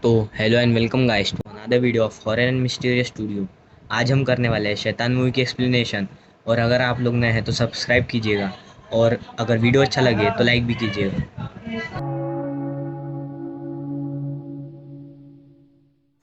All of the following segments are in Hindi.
तो hello and welcome guys to another video of horror and mysterious studio. आज हम करने वाले हैं शैतान मूवी की एक्सप्लेनेशन। और अगर आप लोग नए हैं तो सब्सक्राइब कीजिएगा, और अगर वीडियो अच्छा लगे तो लाइक भी कीजिएगा।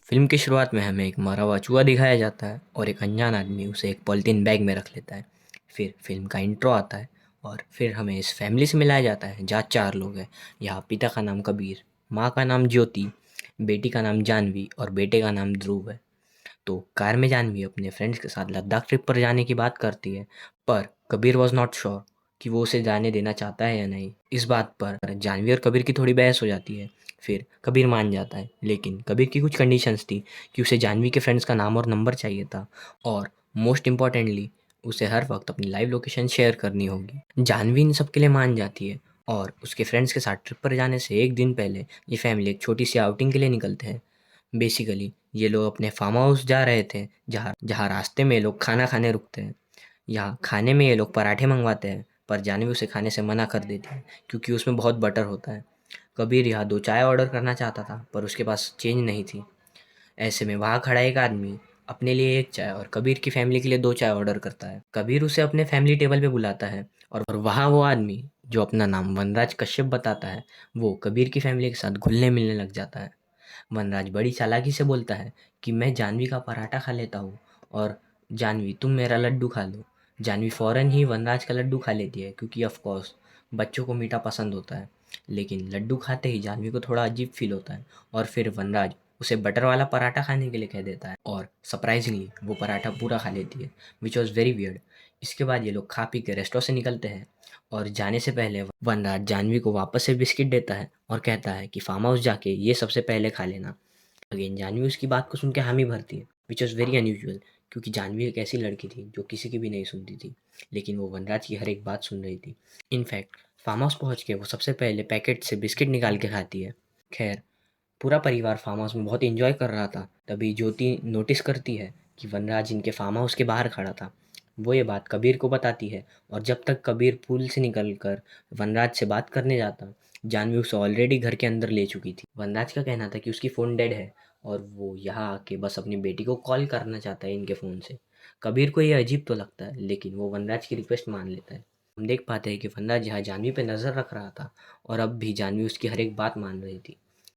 फिल्म की शुरुआत में हमें एक मरा हुआ चूहा दिखाया जाता है और एक अनजान आदमी उसे एक पॉलिथीन बैग में रख लेता है। फिर फिल्म का इंट्रो आता है और फिर हमें इस फैमिली से मिलाया जाता है जहाँ 4 लोग हैं। यहाँ पिता का नाम कबीर, माँ का नाम ज्योति, बेटी का नाम जानवी और बेटे का नाम ध्रुव है। तो कार में जानवी अपने फ्रेंड्स के साथ लद्दाख ट्रिप पर जाने की बात करती है, पर कबीर वॉज नॉट श्योर कि वो उसे जाने देना चाहता है या नहीं। इस बात पर जानवी और कबीर की थोड़ी बहस हो जाती है। फिर कबीर मान जाता है, लेकिन कबीर की कुछ कंडीशंस थी कि उसे जानवी के फ्रेंड्स का नाम और नंबर चाहिए था, और मोस्ट इम्पॉर्टेंटली उसे हर वक्त अपनी लाइव लोकेशन शेयर करनी होगी। जानवी इन सब के लिए मान जाती है और उसके फ्रेंड्स के साथ ट्रिप पर जाने से एक दिन पहले ये फैमिली एक छोटी सी आउटिंग के लिए निकलते हैं। बेसिकली ये लोग अपने फार्म हाउस जा रहे थे, जहाँ जहाँ रास्ते में ये लोग खाना खाने रुकते हैं। यहाँ खाने में ये लोग पराठे मंगवाते हैं, पर जानवी उसे खाने से मना कर देती है क्योंकि उसमें बहुत बटर होता है। कबीर यहाँ 2 चाय ऑर्डर करना चाहता था, पर उसके पास चेंज नहीं थी। ऐसे में वहाँ खड़ा एक आदमी अपने लिए 1 चाय और कबीर की फैमिली के लिए 2 चाय ऑर्डर करता है। कबीर उसे अपने फैमिली टेबल पे बुलाता है, और वहाँ वो आदमी जो अपना नाम वनराज कश्यप बताता है, वो कबीर की फैमिली के साथ घुलने मिलने लग जाता है। वनराज बड़ी चालाकी से बोलता है कि मैं जानवी का पराठा खा लेता हूँ, और जानवी तुम मेरा लड्डू खा लो। जानवी फ़ौरन ही वनराज का लड्डू खा लेती है क्योंकि ऑफ कोर्स बच्चों को मीठा पसंद होता है। लेकिन लड्डू खाते ही जानवी को थोड़ा अजीब फील होता है, और फिर वनराज उसे बटर वाला पराठा खाने के लिए कह देता है, और सरप्राइजिंगली वो पराठा पूरा खा लेती है, विच वॉज वेरी वियर्ड। इसके बाद ये लोग खा पी के रेस्टोरेंट से निकलते हैं, और जाने से पहले वनराज जानवी को वापस से बिस्किट देता है और कहता है कि फार्म हाउस जाके ये सबसे पहले खा लेना। अगेन जानवी उसकी बात को सुन के हामी भरती है, विच वॉज वेरी अनयूजुअल, क्योंकि जानवी एक ऐसी लड़की थी जो किसी की भी नहीं सुनती थी, लेकिन वो वनराज की हर एक बात सुन रही थी। इनफैक्ट फार्म हाउस पहुँच के वो सबसे पहले पैकेट से बिस्किट निकाल के खाती है। खैर, पूरा परिवार फार्म हाउस में बहुत एंजॉय कर रहा था, तभी ज्योति नोटिस करती है कि वनराज इनके फार्म हाउस के बाहर खड़ा था। वो ये बात कबीर को बताती है, और जब तक कबीर पूल से निकलकर वनराज से बात करने जाता, जानवी उसे ऑलरेडी घर के अंदर ले चुकी थी। वनराज का कहना था कि उसकी फ़ोन डेड है, और वो यहाँ आके बस अपनी बेटी को कॉल करना चाहता है इनके फ़ोन से। कबीर को ये अजीब तो लगता है, लेकिन वो वनराज की रिक्वेस्ट मान लेता है। हम देख पाते हैं कि वनराज यहाँ जानवी पे नज़र रख रहा था, और अब भी जानवी उसकी हर एक बात मान रही थी।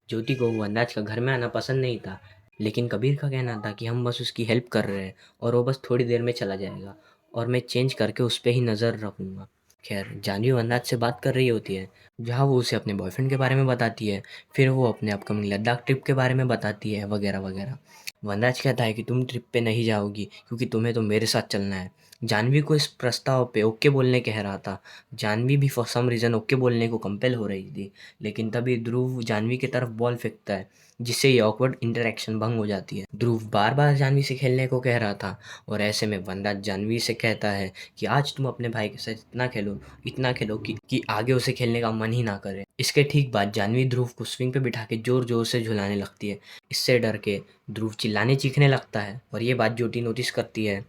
ज्योति को वनराज का घर में आना पसंद नहीं था, लेकिन कबीर का कहना था कि हम बस उसकी हेल्प कर रहे हैं और वो बस थोड़ी देर में चला जाएगा, और मैं चेंज करके उस पे ही नज़र रखूँगा। खैर, जानवी वनराज से बात कर रही होती है, जहाँ वो उसे अपने बॉयफ्रेंड के बारे में बताती है, फिर वो अपने अपकमिंग लद्दाख ट्रिप के बारे में बताती है, वगैरह वगैरह। वनराज कहता है कि तुम ट्रिप पे नहीं जाओगी क्योंकि तुम्हें तो मेरे साथ चलना है। जानवी को इस प्रस्ताव पे ओके बोलने कह रहा था। जानवी भी फॉर सम रीज़न ओके बोलने को कंपेल हो रही थी, लेकिन तभी ध्रुव जानवी की तरफ बॉल फेंकता है, जिससे ये ऑकवर्ड इंटरेक्शन भंग हो जाती है। ध्रुव बार बार जानवी से खेलने को कह रहा था, और ऐसे में वनराज जानवी से कहता है कि आज तुम अपने भाई के साथ इतना खेलो कि आगे उसे खेलने का मन ही ना करे। इसके ठीक बाद जानवी ध्रुव को स्विंग पे बिठा के जोर जोर से झुलाने लगती है। इससे डर के ध्रुव चिल्लाने चीखने लगता है, और ये बात ज्योति नोटिस करती है,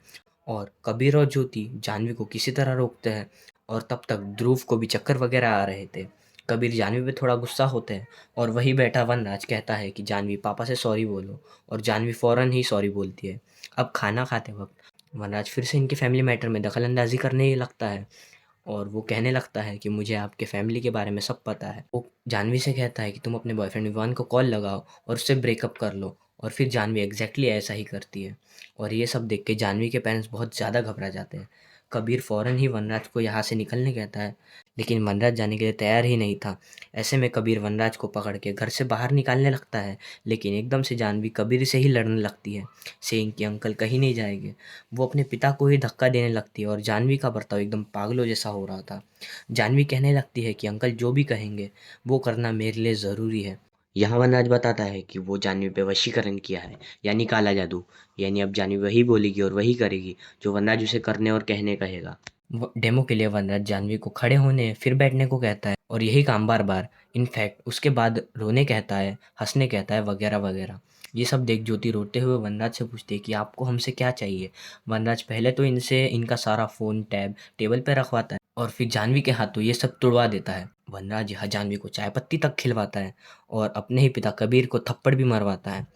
और कबीर और ज्योति जानवी को किसी तरह रोकते हैं, और तब तक ध्रुव को भी चक्कर वगैरह आ रहे थे। कबीर जानवी पे थोड़ा गुस्सा होते हैं, और वही बैठा वनराज कहता है कि जानवी पापा से सॉरी बोलो, और जानवी फ़ौरन ही सॉरी बोलती है। अब खाना खाते वक्त वनराज फिर से इनके फैमिली मैटर में दखल अंदाजी करने लगता है, और वो कहने लगता है कि मुझे आपके फैमिली के बारे में सब पता है। वो जानवी से कहता है कि तुम अपने बॉयफ्रेंड विवान को कॉल लगाओ और उससे ब्रेकअप कर लो, और फिर जानवी एग्जैक्टली ऐसा ही करती है। और ये सब देख के जानवी के पेरेंट्स बहुत ज़्यादा घबरा जाते हैं। कबीर फ़ौरन ही वनराज को यहाँ से निकलने कहता है, लेकिन वनराज जाने के लिए तैयार ही नहीं था। ऐसे में कबीर वनराज को पकड़ के घर से बाहर निकालने लगता है, लेकिन एकदम से जानवी कबीर से ही लड़ने लगती है, सेइंग कि अंकल कहीं नहीं जाएंगे। वो अपने पिता को ही धक्का देने लगती है, और जानवी का बर्ताव एकदम पागलों जैसा हो रहा था। जानवी कहने लगती है कि अंकल जो भी कहेंगे वो करना मेरे लिए ज़रूरी है। यहाँ वनराज बताता है कि वो जानवी पे वशीकरण किया है, यानी काला जादू। यानी अब जानवी वही बोलेगी और वही करेगी जो वनराज उसे करने और कहने कहेगा। डेमो के लिए वनराज जानवी को खड़े होने फिर बैठने को कहता है, और यही काम बार बार। इनफैक्ट उसके बाद रोने कहता है, हंसने कहता है, वगैरह वगैरह। ये सब देख ज्योति रोते हुए वनराज से पूछती है कि आपको हमसे क्या चाहिए। वनराज पहले तो इनसे इनका सारा फ़ोन टैब टेबल पे रखवाता है, और फिर जानवी के हाथों ये सब तुड़वा देता है। वनराज यहाँ जानवी को चाय पत्ती तक खिलवाता है और अपने ही पिता कबीर को थप्पड़ भी मरवाता है।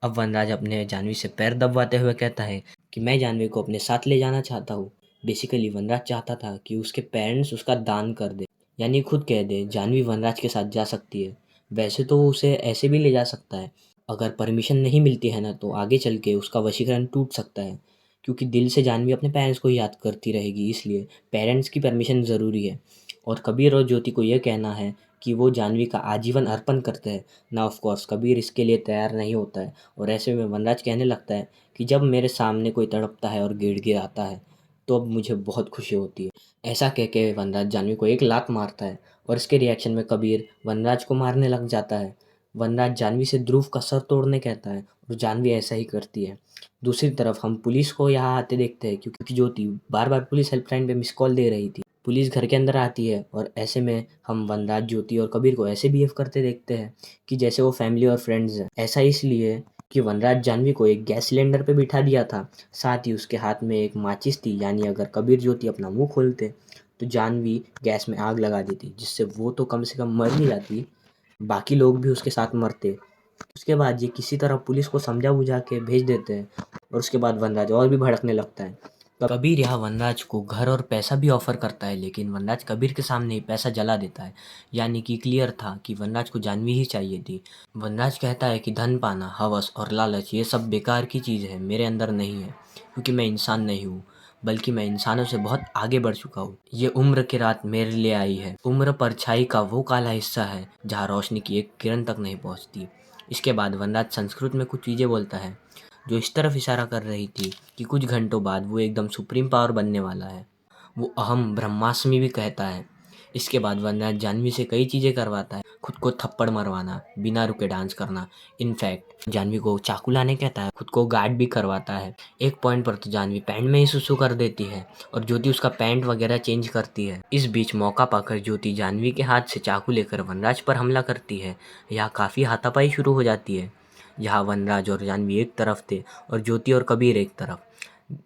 अब वनराज अपने जानवी से पैर दबवाते हुए कहता है कि मैं जानवी को अपने साथ ले जाना चाहता हूँ। बेसिकली वनराज चाहता था कि उसके पेरेंट्स उसका दान कर दे, यानी खुद कह दे जानवी वनराज के साथ जा सकती है। वैसे तो वो उसे ऐसे भी ले जा सकता है, अगर परमिशन नहीं मिलती है ना तो आगे चल के उसका वशीकरण टूट सकता है, क्योंकि दिल से जानवी अपने पेरेंट्स को याद करती रहेगी, इसलिए पेरेंट्स की परमिशन ज़रूरी है। और कबीर और ज्योति को यह कहना है कि वो जानवी का आजीवन अर्पण करते हैं ना। ऑफ कोर्स कबीर इसके लिए तैयार नहीं होता है और ऐसे में वनराज कहने लगता है कि जब मेरे सामने कोई तड़पता है और गिड़गिड़ाता है तो अब मुझे बहुत खुशी होती है। ऐसा कह के वनराज जानवी को एक लात मारता है और इसके रिएक्शन में कबीर वनराज को मारने लग जाता है। वनराज जानवी से ध्रुव का सर तोड़ने कहता है और जानवी ऐसा ही करती है। दूसरी तरफ हम पुलिस को यहाँ आते देखते हैं, क्योंकि ज्योति बार बार पुलिस हेल्पलाइन पे मिस कॉल दे रही थी। पुलिस घर के अंदर आती है और ऐसे में हम वनराज, ज्योति और कबीर को ऐसे बिहेव करते देखते हैं कि जैसे वो फैमिली और फ्रेंड्स हैं। ऐसा इसलिए कि वनराज जानवी को एक गैस सिलेंडर पे बिठा दिया था, साथ ही उसके हाथ में एक माचिस थी, यानी अगर कबीर ज्योति अपना मुंह खोलते तो जानवी गैस में आग लगा देती, जिससे वो तो कम से कम मर ही जाती, बाकी लोग भी उसके साथ मरते। उसके बाद ये किसी तरह पुलिस को समझा बुझा के भेज देते हैं और उसके बाद वनराज और भी भड़कने लगता है। कबीर यहाँ वनराज को घर और पैसा भी ऑफर करता है, लेकिन वनराज कबीर के सामने ही पैसा जला देता है, यानी कि क्लियर था कि वनराज को जानवी ही चाहिए थी। वनराज कहता है कि धन पाना, हवस और लालच ये सब बेकार की चीज़ है, मेरे अंदर नहीं है, क्योंकि मैं इंसान नहीं हूँ, बल्कि मैं इंसानों से बहुत आगे बढ़ चुका हूँ। ये उम्र की रात मेरे लिए आई है। उम्र परछाई का वो काला हिस्सा है जहाँ रोशनी की एक किरण तक नहीं पहुँचती। इसके बाद वनराज संस्कृत में कुछ चीज़ें बोलता है जो इस तरफ इशारा कर रही थी कि कुछ घंटों बाद वो एकदम सुप्रीम पावर बनने वाला है। वो अहम ब्रह्मास्मि भी कहता है। इसके बाद वनराज जानवी से कई चीज़ें करवाता है, खुद को थप्पड़ मरवाना, बिना रुके डांस करना, इनफैक्ट जानवी को चाकू लाने कहता है, खुद को गार्ड भी करवाता है। एक पॉइंट पर तो जानवी पैंट में ही सुसु कर देती है और ज्योति उसका पैंट वगैरह चेंज करती है। इस बीच मौका पाकर ज्योति जानवी के हाथ से चाकू लेकर वनराज पर हमला करती है। यहाँ काफ़ी हाथापाई शुरू हो जाती है। यहाँ वनराज और जानवी एक तरफ थे और ज्योति और कबीर एक तरफ।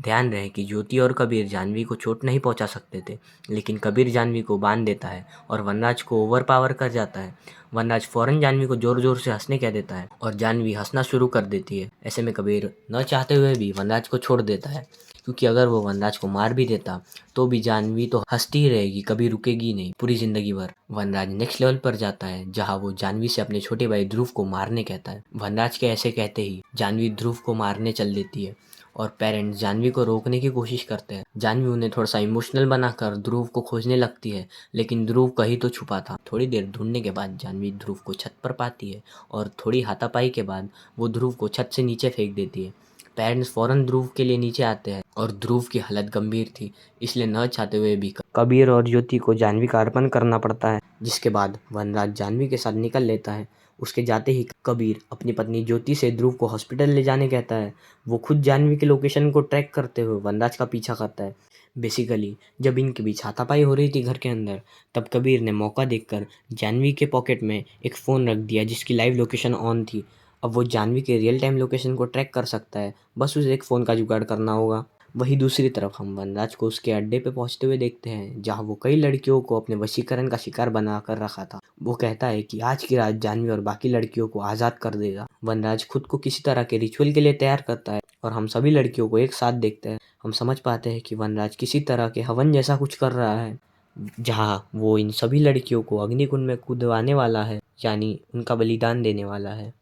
ध्यान रहे कि ज्योति और कबीर जानवी को चोट नहीं पहुंचा सकते थे, लेकिन कबीर जानवी को बांध देता है और वनराज को ओवर पावर कर जाता है। वनराज फौरन जानवी को जोर जोर से हंसने कह देता है और जानवी हंसना शुरू कर देती है। ऐसे में कबीर न चाहते हुए भी वनराज को छोड़ देता है, क्योंकि अगर वो वनराज को मार भी देता तो भी जानवी तो हंसती ही रहेगी, कभी रुकेगी नहीं पूरी जिंदगी भर। वनराज नेक्स्ट लेवल पर जाता है, जहाँ वो जानवी से अपने छोटे भाई ध्रुव को मारने कहता है। वनराज के ऐसे कहते ही जानवी ध्रुव को मारने चल देती है और पेरेंट्स जानवी को रोकने की कोशिश करते हैं। जानवी उन्हें थोड़ा सा इमोशनल बनाकर ध्रुव को खोजने लगती है, लेकिन ध्रुव कहीं तो छुपा था। थोड़ी देर ढूंढने के बाद जानवी ध्रुव को छत पर पाती है और थोड़ी हाथापाई के बाद वो ध्रुव को छत से नीचे फेंक देती है। पेरेंट्स फौरन ध्रुव के लिए नीचे आते हैं और ध्रुव की हालत गंभीर थी, इसलिए न चाहते हुए भी कबीर और ज्योति को जानवी का अर्पण करना पड़ता है। जिसके बाद वनराज जानवी के साथ निकल लेता है। उसके जाते ही कबीर अपनी पत्नी ज्योति से ध्रुव को हॉस्पिटल ले जाने कहता है। वो खुद जानवी के लोकेशन को ट्रैक करते हुए वनराज का पीछा करता है। बेसिकली जब इनके बीच हाथापाई हो रही थी घर के अंदर, तब कबीर ने मौका देखकर जानवी के पॉकेट में एक फ़ोन रख दिया जिसकी लाइव लोकेशन ऑन थी। अब वो जानवी के रियल टाइम लोकेशन को ट्रैक कर सकता है, बस उसे एक फ़ोन का जुगाड़ करना होगा। वहीं दूसरी तरफ हम वनराज को उसके अड्डे पे पहुंचते हुए देखते हैं, जहां वो कई लड़कियों को अपने वशीकरण का शिकार बना कर रखा था। वो कहता है कि आज की रात जानवी और बाकी लड़कियों को आज़ाद कर देगा। वनराज खुद को किसी तरह के रिचुअल के लिए तैयार करता है और हम सभी लड़कियों को एक साथ देखते हैं। हम समझ पाते हैं कि वनराज किसी तरह के हवन जैसा कुछ कर रहा है, जहाँ वो इन सभी लड़कियों को अग्निकुंड में कूदवाने वाला है, यानी उनका बलिदान देने वाला है।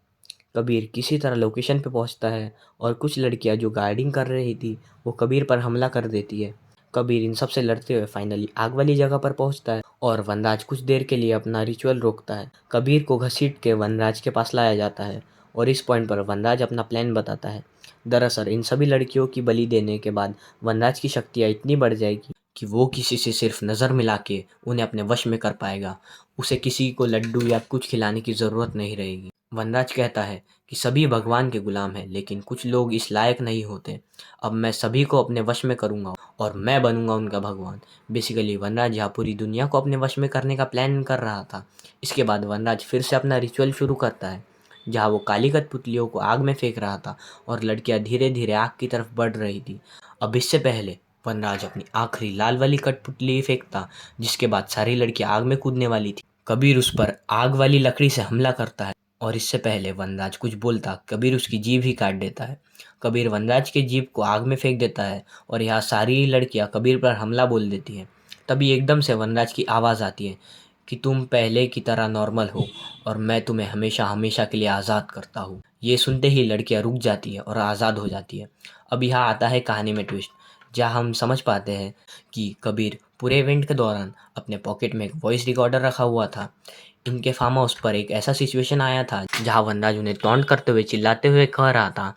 कबीर किसी तरह लोकेशन पे पहुंचता है और कुछ लड़कियां जो गार्डिंग कर रही थी वो कबीर पर हमला कर देती है। कबीर इन सब से लड़ते हुए फाइनली आग वाली जगह पर पहुंचता है और वनराज कुछ देर के लिए अपना रिचुअल रोकता है। कबीर को घसीट के वनराज के पास लाया जाता है और इस पॉइंट पर वनराज अपना प्लान बताता है। दरअसल इन सभी लड़कियों की बलि देने के बाद वनराज की शक्तियाँ इतनी बढ़ जाएगी कि वो किसी से सिर्फ नज़र मिला के उन्हें अपने वश में कर पाएगा। उसे किसी को लड्डू या कुछ खिलाने की ज़रूरत नहीं रहेगी। वनराज कहता है कि सभी भगवान के गुलाम हैं, लेकिन कुछ लोग इस लायक नहीं होते। अब मैं सभी को अपने वश में करूंगा और मैं बनूंगा उनका भगवान। बेसिकली वनराज यहाँ पूरी दुनिया को अपने वश में करने का प्लान कर रहा था। इसके बाद वनराज फिर से अपना रिचुअल शुरू करता है, जहाँ वो काली कठपुतलियों को आग में फेंक रहा था और लड़कियाँ धीरे धीरे आग की तरफ बढ़ रही थी। अब इससे पहले वनराज अपनी आखिरी लाल वाली कठपुतली फेंकता, जिसके बाद सारी लड़कियाँ आग में कूदने वाली थी। कबीर उस पर आग वाली लकड़ी से हमला करता है और इससे पहले वनराज कुछ बोलता कबीर उसकी जीभ ही काट देता है। कबीर वनराज के जीभ को आग में फेंक देता है और यहाँ सारी लड़कियाँ कबीर पर हमला बोल देती हैं। तभी एकदम से वनराज की आवाज़ आती है कि तुम पहले की तरह नॉर्मल हो और मैं तुम्हें हमेशा हमेशा के लिए आज़ाद करता हूँ। ये सुनते ही लड़कियाँ रुक जाती है और आज़ाद हो जाती है। अब यहाँ आता है कहानी में ट्विस्ट, जहाँ हम समझ पाते हैं कि कबीर पूरे इवेंट के दौरान अपने पॉकेट में एक वॉइस रिकॉर्डर रखा हुआ था। इनके फार्म हाउस पर एक ऐसा सिचुएशन आया था जहाँ वनराज उन्हें टॉन्ट करते हुए चिल्लाते हुए कह रहा था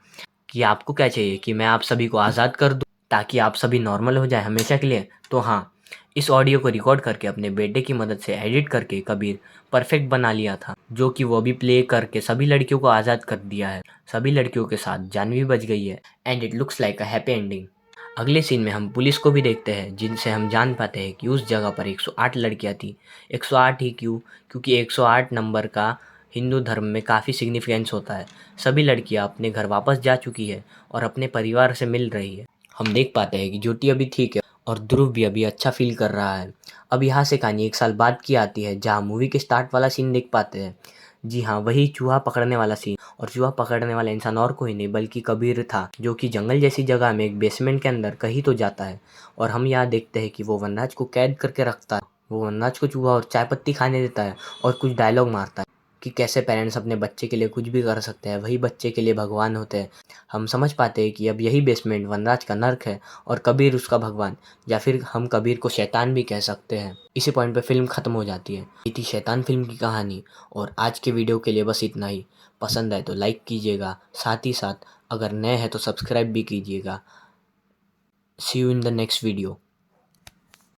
कि आपको क्या चाहिए कि मैं आप सभी को आज़ाद कर दूं ताकि आप सभी नॉर्मल हो जाए हमेशा के लिए। तो हाँ, इस ऑडियो को रिकॉर्ड करके अपने बेटे की मदद से एडिट करके कबीर परफेक्ट बना लिया था, जो कि वो अभी प्ले करके सभी लड़कियों को आज़ाद कर दिया है। सभी लड़कियों के साथ जान भी बच गई है and it looks like a happy ending. अगले सीन में हम पुलिस को भी देखते हैं, जिनसे हम जान पाते हैं कि उस जगह पर 108 लड़कियां थी। 108 ही क्यों? क्योंकि 108 नंबर का हिंदू धर्म में काफ़ी सिग्निफिकेंस होता है। सभी लड़कियां अपने घर वापस जा चुकी है और अपने परिवार से मिल रही है। हम देख पाते हैं कि ज्योति अभी ठीक है और ध्रुव भी अभी अच्छा फील कर रहा है। अब यहाँ से कहानी 1 साल बाद की आती है, जहाँ मूवी के स्टार्ट वाला सीन देख पाते हैं। जी हाँ, वही चूहा पकड़ने वाला सीन। और चूहा पकड़ने वाला इंसान और कोई नहीं बल्कि कबीर था, जो कि जंगल जैसी जगह में एक बेसमेंट के अंदर कहीं तो जाता है और हम यहाँ देखते हैं कि वो वनराज को कैद करके रखता है। वो वनराज को चूहा और चाय पत्ती खाने देता है और कुछ डायलॉग मारता है कि कैसे पेरेंट्स अपने बच्चे के लिए कुछ भी कर सकते हैं, वही बच्चे के लिए भगवान होते हैं। हम समझ पाते हैं कि अब यही बेसमेंट वनराज का नर्क है और कबीर उसका भगवान, या फिर हम कबीर को शैतान भी कह सकते हैं। इसी पॉइंट पे फिल्म ख़त्म हो जाती है। ये थी शैतान फिल्म की कहानी और आज के वीडियो के लिए बस इतना ही। पसंद आए तो लाइक कीजिएगा, साथ ही साथ अगर नए हैं तो सब्सक्राइब भी कीजिएगा। See you in the next video.